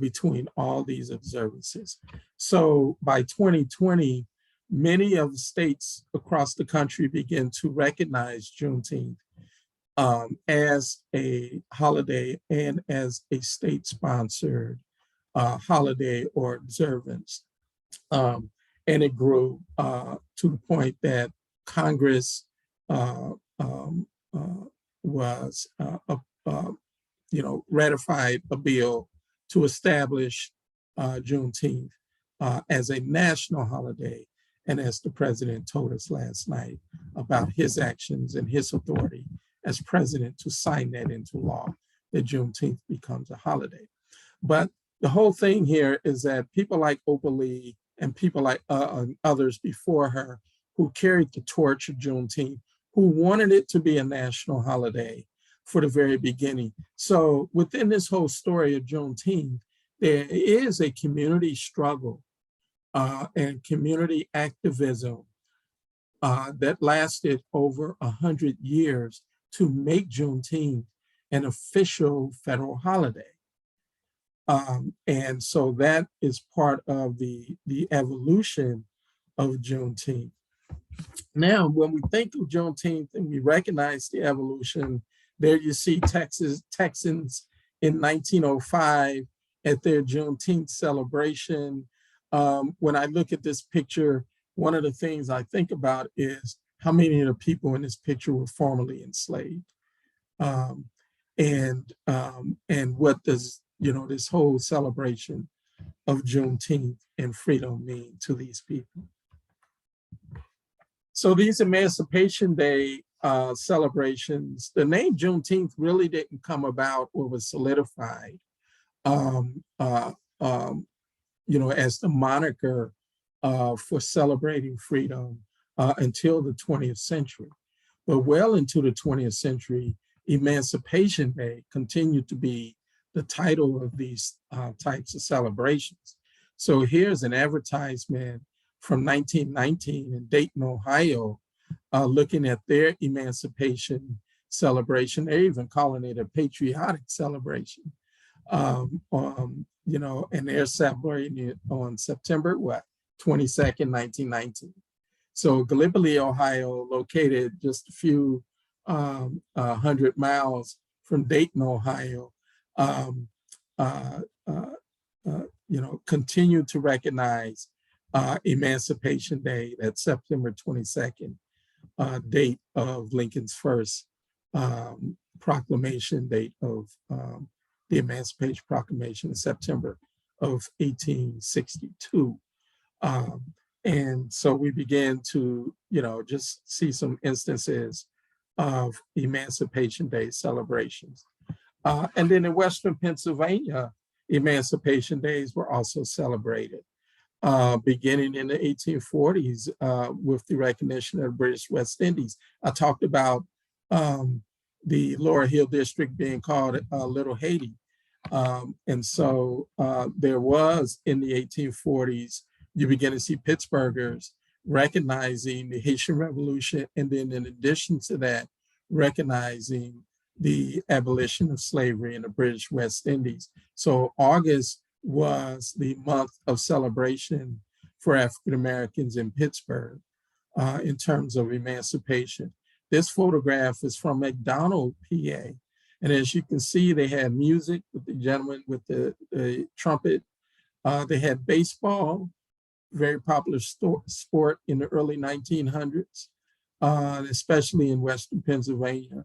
Speaker 2: between all these observances. So by 2020, many of the states across the country begin to recognize Juneteenth as a holiday and as a state-sponsored holiday or observance. And it grew to the point that Congress was, ratified a bill to establish Juneteenth as a national holiday. And as the president told us last night about his actions and his authority as president to sign that into law, that Juneteenth becomes a holiday. But the whole thing here is that people like Opal Lee and people like others before her who carried the torch of Juneteenth, who wanted it to be a national holiday for the very beginning. So within this whole story of Juneteenth, there is a community struggle and community activism that lasted over 100 years to make Juneteenth an official federal holiday. And so that is part of the evolution of Juneteenth. Now, when we think of Juneteenth and we recognize the evolution, there you see Texans in 1905 at their Juneteenth celebration. When I look at this picture, one of the things I think about is how many of the people in this picture were formerly enslaved. And what does, this whole celebration of Juneteenth and freedom mean to these people? So these Emancipation Day celebrations, the name Juneteenth really didn't come about or was solidified, as the moniker for celebrating freedom until the 20th century. But well into the 20th century, Emancipation Day continued to be the title of these types of celebrations. So here's an advertisement from 1919 in Dayton, Ohio, looking at their emancipation celebration. They're even calling it a patriotic celebration. And they're celebrating it on September 22nd, 1919. So Gallipoli, Ohio, located just a few 100 miles from Dayton, Ohio, continue to recognize Emancipation Day, that September 22nd date of Lincoln's first proclamation, date of the Emancipation Proclamation in September of 1862. And so we began to, just see some instances of Emancipation Day celebrations. And then in Western Pennsylvania, Emancipation Days were also celebrated, beginning in the 1840s with the recognition of the British West Indies. I talked about the Lower Hill District being called Little Haiti. And so there was, in the 1840s, you begin to see Pittsburghers recognizing the Haitian Revolution, and then in addition to that, recognizing the abolition of slavery in the British West Indies. So August was the month of celebration for African Americans in Pittsburgh in terms of emancipation. This photograph is from McDonald, PA. And as you can see, they had music with the gentleman with the trumpet. They had baseball, very popular sport in the early 1900s, especially in Western Pennsylvania.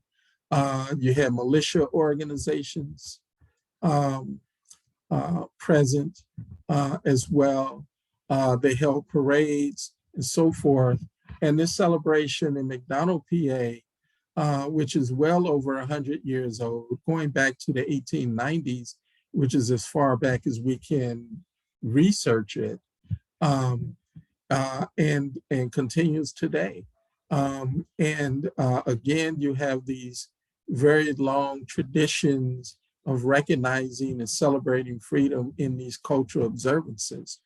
Speaker 2: You had militia organizations present as well. They held parades and so forth. And this celebration in McDonald, PA, which is well over 100 years old, going back to the 1890s, which is as far back as we can research it, and continues today. Again, you have these very long traditions of recognizing and celebrating freedom in these cultural observances,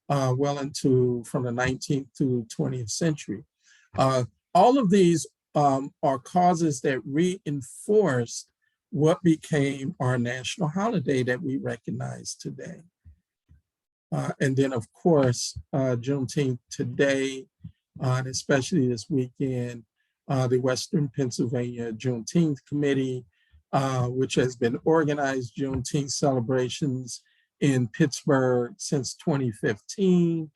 Speaker 2: well into from the 19th to 20th century. All of these are causes that reinforced what became our national holiday that we recognize today. And then, of course, Juneteenth today, and especially this weekend, the Western Pennsylvania Juneteenth Committee, which has been organized Juneteenth celebrations in Pittsburgh since 2015,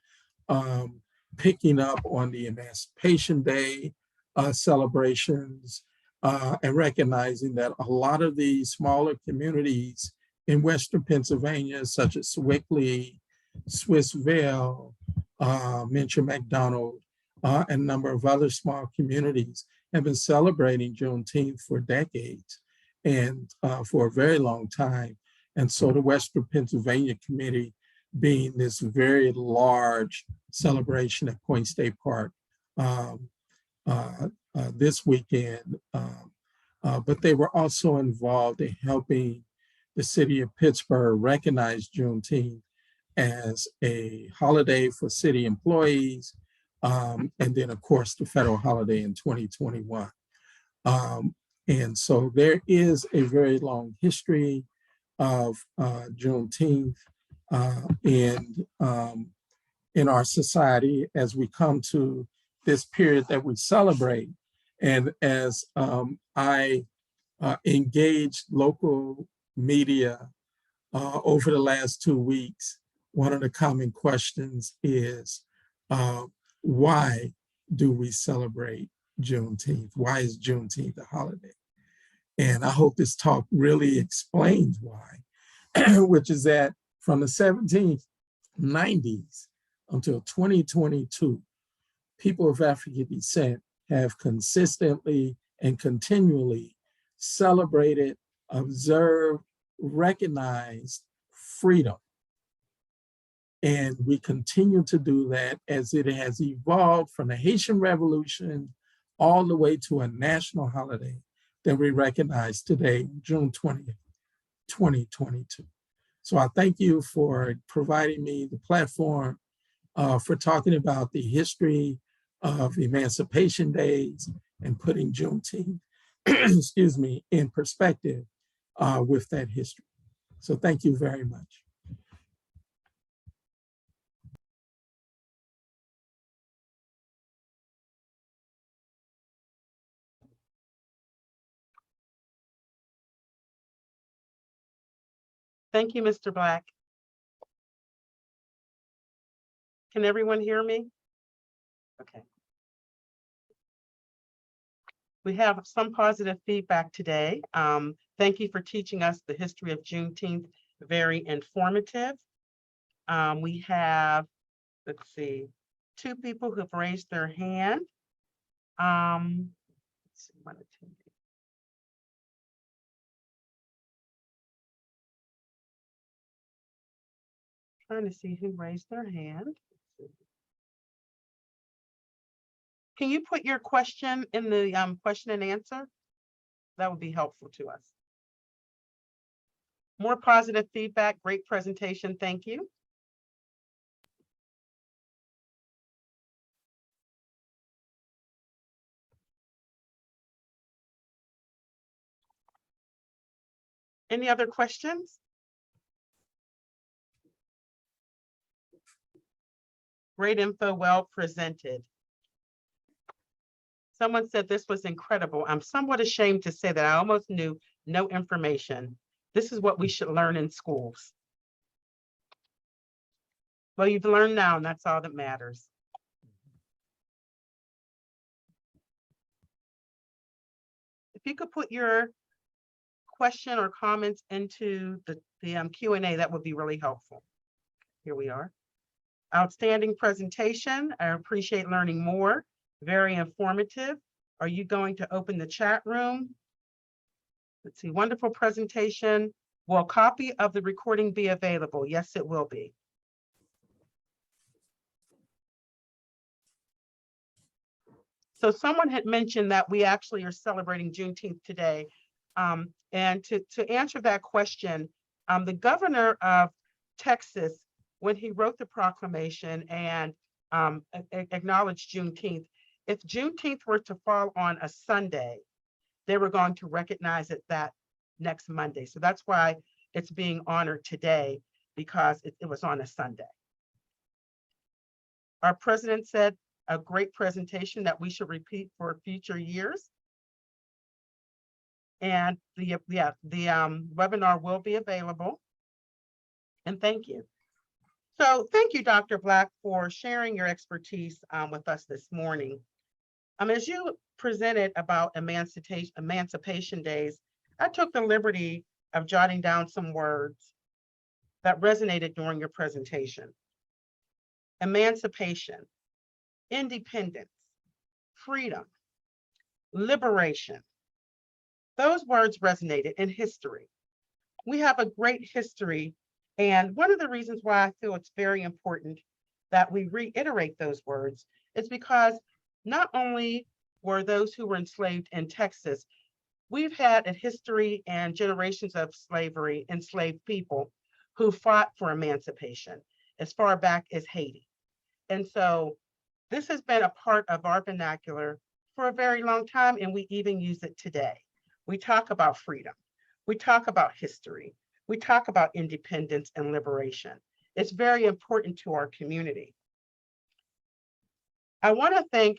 Speaker 2: picking up on the Emancipation Day celebrations, and recognizing that a lot of these smaller communities in Western Pennsylvania, such as Sewickley, Swissvale, mentioned McDonald, and a number of other small communities have been celebrating Juneteenth for decades and for a very long time. And so the Western Pennsylvania Committee being this very large celebration at Point State Park this weekend, but they were also involved in helping the city of Pittsburgh recognize Juneteenth as a holiday for city employees, and then of course the federal holiday in 2021. And so there is a very long history of Juneteenth in our society as we come to this period that we celebrate. And as I engaged local media over the last 2 weeks, one of the common questions is, why do we celebrate Juneteenth? Why is Juneteenth a holiday? And I hope this talk really explains why, which is that from the 1790s until 2022, people of African descent have consistently and continually celebrated, observed, recognized freedom. And we continue to do that as it has evolved from the Haitian Revolution all the way to a national holiday that we recognize today, June 20th, 2022. So I thank you for providing me the platform for talking about the history of Emancipation Days and putting Juneteenth, excuse me, in perspective with that history. So thank you very much.
Speaker 1: Thank you, Mr. Black. Can everyone hear me? Okay. We have some positive feedback today. Thank you for teaching us the history of Juneteenth, very informative. We have, let's see, 2 people who've raised their hand. Let's see, 1 or 2. Trying to see who raised their hand. Can you put your question in the question and answer? That would be helpful to us. More positive feedback, great presentation, thank you. Any other questions? Great info, well presented. Someone said this was incredible. I'm somewhat ashamed to say that I almost knew no information. This is what we should learn in schools. Well, you've learned now, and that's all that matters. If you could put your question or comments into the Q&A, that would be really helpful. Here we are. Outstanding presentation. I appreciate learning more. Very informative. Are you going to open the chat room? Let's see, wonderful presentation. Will a copy of the recording be available? Yes, it will be. So someone had mentioned that we actually are celebrating Juneteenth today. And to answer that question, the governor of Texas, when he wrote the proclamation and acknowledged Juneteenth, if Juneteenth were to fall on a Sunday, they were going to recognize it that next Monday. So that's why it's being honored today, because it was on a Sunday. Our president said a great presentation that we should repeat for future years. And the webinar will be available. And thank you. So thank you, Dr. Black, for sharing your expertise with us this morning. As you presented about Emancipation Days, I took the liberty of jotting down some words that resonated during your presentation. Emancipation, independence, freedom, liberation. Those words resonated in history. We have a great history, and one of the reasons why I feel it's very important that we reiterate those words is because not only were those who were enslaved in Texas, we've had a history and generations of slavery, enslaved people who fought for emancipation as far back as Haiti. And so this has been a part of our vernacular for a very long time, and we even use it today. We talk about freedom. We talk about history. We talk about independence and liberation. It's very important to our community. I want to thank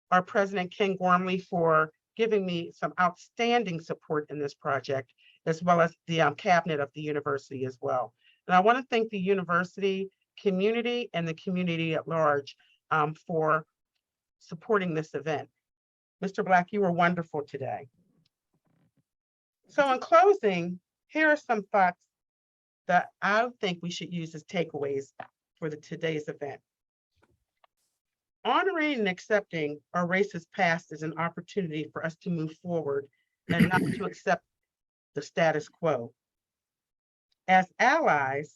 Speaker 1: our president, Ken Gormley, for giving me some outstanding support in this project. as well as the cabinet of the university as well. And I want to thank the university community and the community at large for supporting this event. Mr. Black, you were wonderful today. So in closing, here are some thoughts that I think we should use as takeaways for today's event. Honoring and accepting our racist past is an opportunity for us to move forward and not to accept the status quo. As allies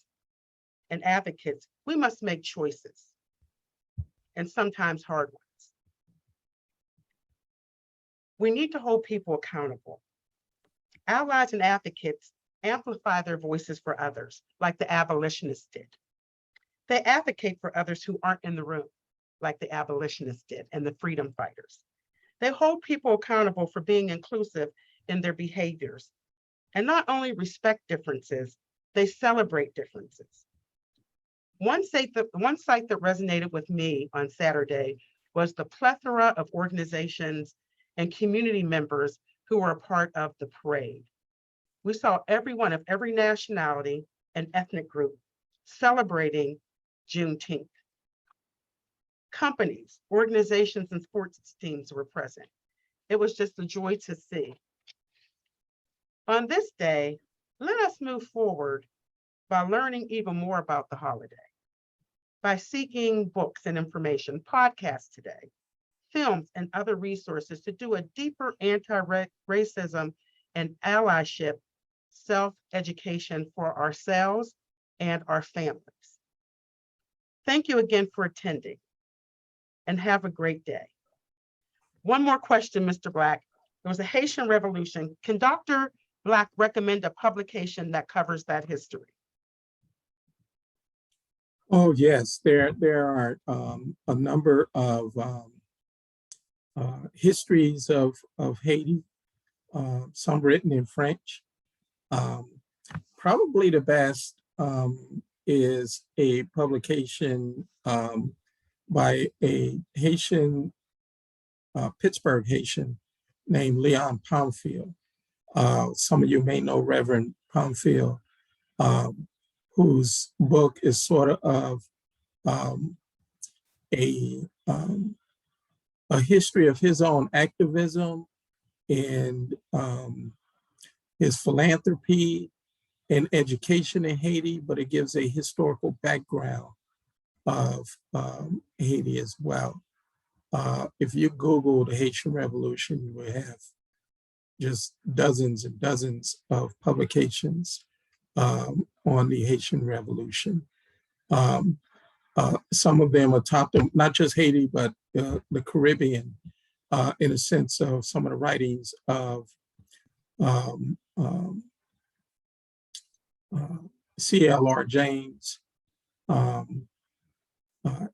Speaker 1: and advocates, we must make choices, and sometimes hard ones. We need to hold people accountable. Allies and advocates amplify their voices for others, like the abolitionists did. They advocate for others who aren't in the room, like the abolitionists did and the freedom fighters. They hold people accountable for being inclusive in their behaviors and not only respect differences, they celebrate differences. One site that resonated with me on Saturday was the plethora of organizations and community members who were a part of the parade. We saw everyone of every nationality and ethnic group celebrating Juneteenth. Companies, organizations, and sports teams were present. It was just a joy to see. On this day, let us move forward by learning even more about the holiday, by seeking books and information, podcasts today, films, and other resources to do a deeper anti-racism and allyship self-education for ourselves and our families. Thank you again for attending, and have a great day. One more question, Mr. Black. There was a Haitian Revolution. Can Dr. Black recommend a publication that covers that history?
Speaker 2: Oh, yes, there are a number of histories of Haiti, some written in French. Probably the best is a publication by a Haitian, Pittsburgh Haitian named Leon Pamphile. Some of you may know Reverend Pamphile, whose book is sort of a history of his own activism and his philanthropy and education in Haiti, but it gives a historical background of Haiti as well. If you Google the Haitian Revolution, you will have just dozens and dozens of publications on the Haitian Revolution. Some of them are top, not just Haiti, but the Caribbean, in a sense of some of the writings of C.L.R. James.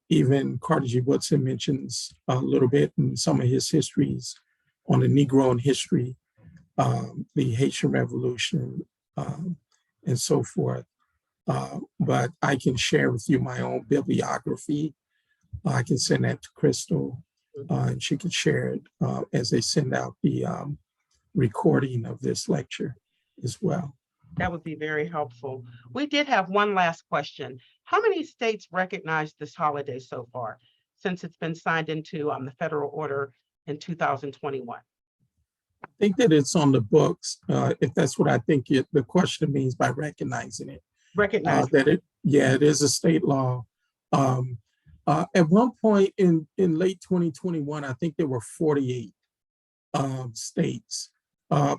Speaker 2: Even Carter G. Woodson mentions a little bit in some of his histories on the Negro in history, the Haitian Revolution, and so forth. But I can share with you my own bibliography. I can send that to Crystal, and she can share it as they send out the recording of this lecture as well.
Speaker 1: That would be very helpful. We did have one last question. How many states recognize this holiday so far, since it's been signed into the federal order in 2021?
Speaker 2: I think that it's on the books, if that's what I think the question means by recognizing it.
Speaker 1: Recognize
Speaker 2: it is a state law. At one point in late 2021, I think there were 48 states.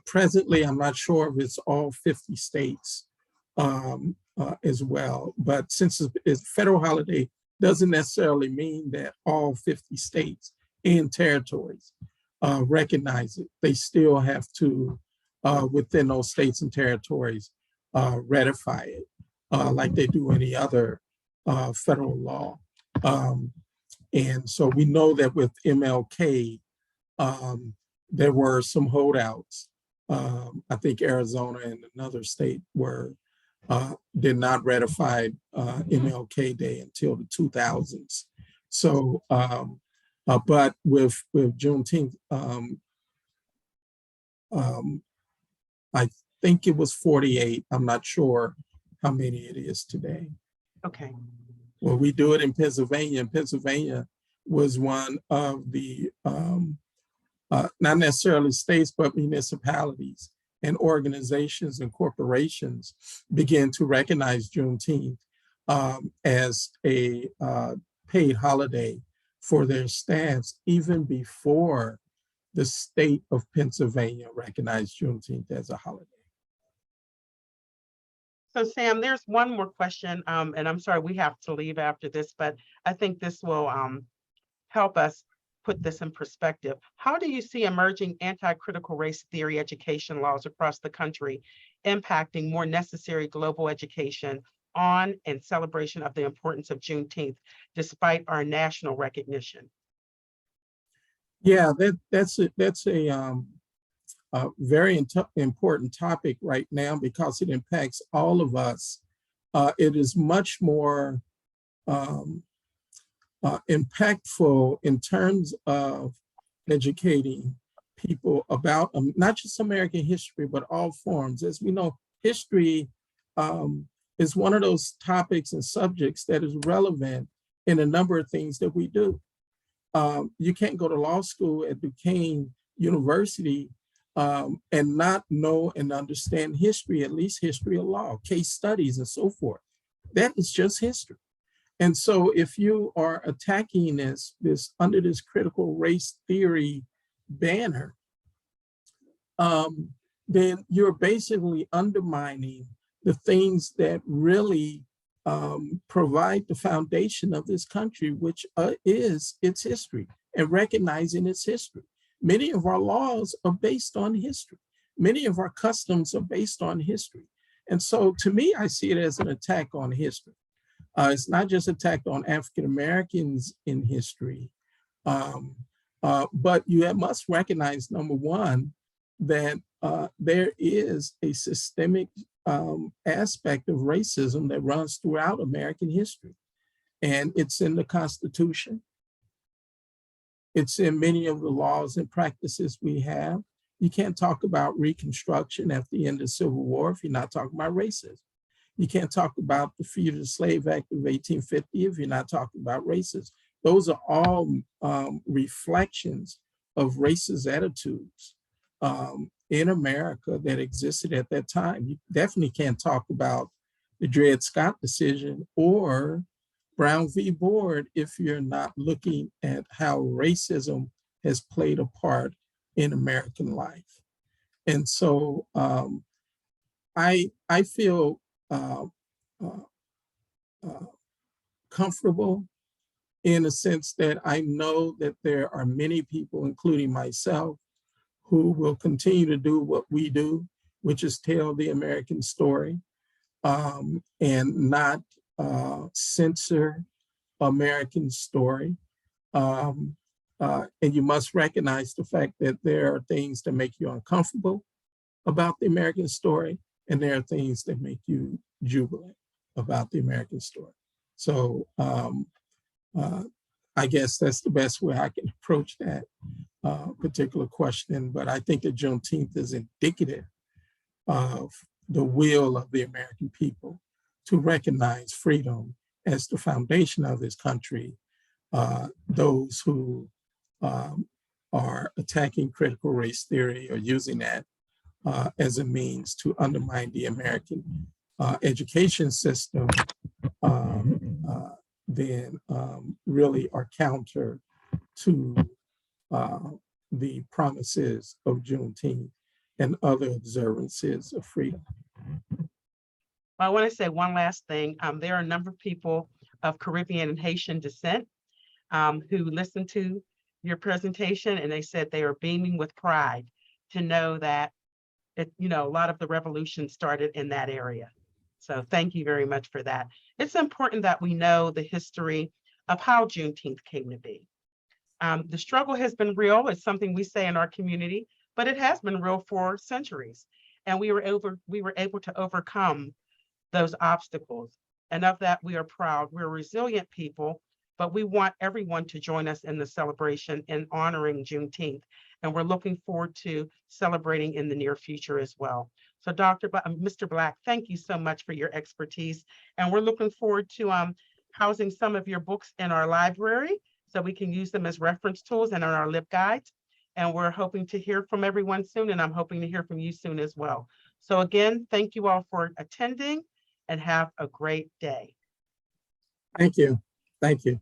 Speaker 2: Presently, I'm not sure if it's all 50 states as well, but since it's a federal holiday, doesn't necessarily mean that all 50 states and territories recognize it. They still have to, within those states and territories, ratify it like they do any other federal law. And so we know that with MLK, there were some holdouts. I think Arizona and another state did not ratify MLK Day until the 2000s. So, but with Juneteenth, think it was 48. I'm not sure how many it is today.
Speaker 1: Okay.
Speaker 2: Well, we do it in Pennsylvania. And Pennsylvania was one of the, not necessarily states, but municipalities and organizations and corporations began to recognize Juneteenth as a paid holiday for their staffs, even before the state of Pennsylvania recognized Juneteenth as a holiday.
Speaker 1: So Sam, there's one more question, and I'm sorry we have to leave after this, but I think this will help us put this in perspective. How do you see emerging anti-critical race theory education laws across the country impacting more necessary global education on and celebration of the importance of Juneteenth, despite our national recognition?
Speaker 2: Yeah, that's a very important topic right now because it impacts all of us. It is much more impactful in terms of educating people about not just American history, but all forms. As we know, history is one of those topics and subjects that is relevant in a number of things that we do. You can't go to law school at Duquesne University and not know and understand history, at least history of law, case studies and so forth. That is just history. And so if you are attacking this under this critical race theory banner, then you're basically undermining the things that really provide the foundation of this country, which is its history, and recognizing its history. Many of our laws are based on history. Many of our customs are based on history. And so to me, I see it as an attack on history. It's not just attacked on African Americans in history, but you must recognize, number one, that there is a systemic aspect of racism that runs throughout American history. And it's in the Constitution. It's in many of the laws and practices we have. You can't talk about Reconstruction at the end of the Civil War if you're not talking about racism. You can't talk about the Fugitive Slave Act of 1850 if you're not talking about racism. Those are all reflections of racist attitudes in America that existed at that time. You definitely can't talk about the Dred Scott decision or Brown v. Board if you're not looking at how racism has played a part in American life. And so I feel comfortable in a sense that I know that there are many people, including myself, who will continue to do what we do, which is tell the American story and not censor American story. And you must recognize the fact that there are things that make you uncomfortable about the American story, and there are things that make you jubilant about the American story. So I guess that's the best way I can approach that particular question. But I think that Juneteenth is indicative of the will of the American people to recognize freedom as the foundation of this country. Those who are attacking critical race theory or using that as a means to undermine the American education system, then really are counter to the promises of Juneteenth and other observances of freedom.
Speaker 1: I want to say one last thing. There are a number of people of Caribbean and Haitian descent who listened to your presentation, and they said they are beaming with pride to know that a lot of the revolution started in that area. So thank you very much for that. It's important that we know the history of how Juneteenth came to be. The struggle has been real. It's something we say in our community, but it has been real for centuries. And we were able to overcome those obstacles. And of that, we are proud. We're a resilient people, but we want everyone to join us in the celebration and honoring Juneteenth. And we're looking forward to celebrating in the near future as well. So Mr. Black, thank you so much for your expertise. And we're looking forward to housing some of your books in our library so we can use them as reference tools and on our LibGuides. And we're hoping to hear from everyone soon, and I'm hoping to hear from you soon as well. So again, thank you all for attending and have a great day.
Speaker 2: Thank you. Thank you.